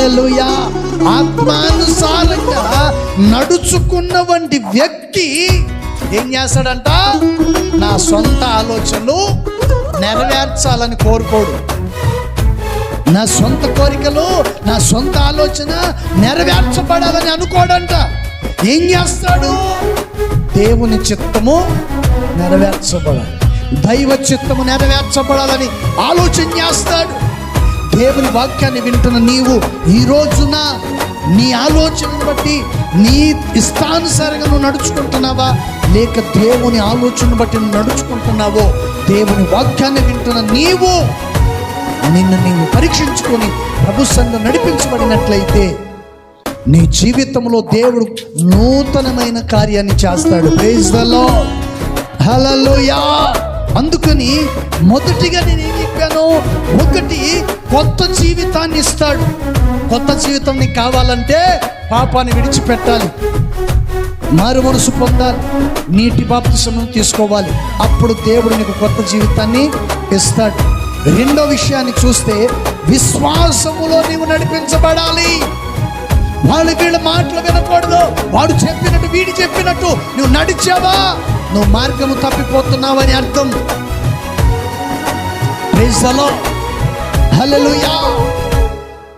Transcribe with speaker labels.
Speaker 1: హల్లెలూయా. ఆత్మానుసారంగా నడుచుకున్న వంటి వ్యక్తి ఏం చేస్తాడంట? నా సొంత ఆలోచనలు నెరవేర్చాలని కోరుకోడు. నా సొంత కోరికలు, నా సొంత ఆలోచన నెరవేర్చబడాలని అనుకోడంట. ఏం చేస్తాడు? దేవుని చిత్తము నెరవేర్చబడాలి, దైవ చిత్తము నెరవేర్చబడాలని ఆలోచన చేస్తాడు. దేవుని వాక్యాన్ని వింటున్న నీవు ఈ రోజున నీ ఆలోచనను బట్టి నీ ఇష్టానుసారంగా నువ్వు నడుచుకుంటున్నావా, లేక దేవుని ఆలోచనను బట్టి నువ్వు నడుచుకుంటున్నావో? దేవుని వాక్యాన్ని వింటున్న నీవు నిన్ను నీవు పరీక్షించుకొని ప్రభు సంఘం నడిపించబడినట్లయితే నీ జీవితంలో దేవుడు నూతనమైన కార్యాన్ని చేస్తాడు. ప్రైజ్ ది లార్డ్, హల్లెలూయా. అందుకని మొదటిగా నేను ఏం చెప్పాను? ఒకటి, కొత్త జీవితాన్ని ఇస్తాడు. కొత్త జీవితం నీకు కావాలంటే పాపాన్ని విడిచిపెట్టాలి, మారు మనసు పొందాలి, నీటి బాప్తిసము తీసుకోవాలి. అప్పుడు దేవుడు నీకు కొత్త జీవితాన్ని ఇస్తాడు. రెండో విషయాన్ని చూస్తే, విశ్వాసములో నీవు నడిపించబడాలి. వాళ్ళు వీళ్ళ మాటలు వినకూడదు. వాడు చెప్పినట్టు వీడి చెప్పినట్టు నువ్వు నడిచావా, నువ్వు మార్గము తప్పిపోతున్నావని అర్థం. Praise the lord, hallelujah.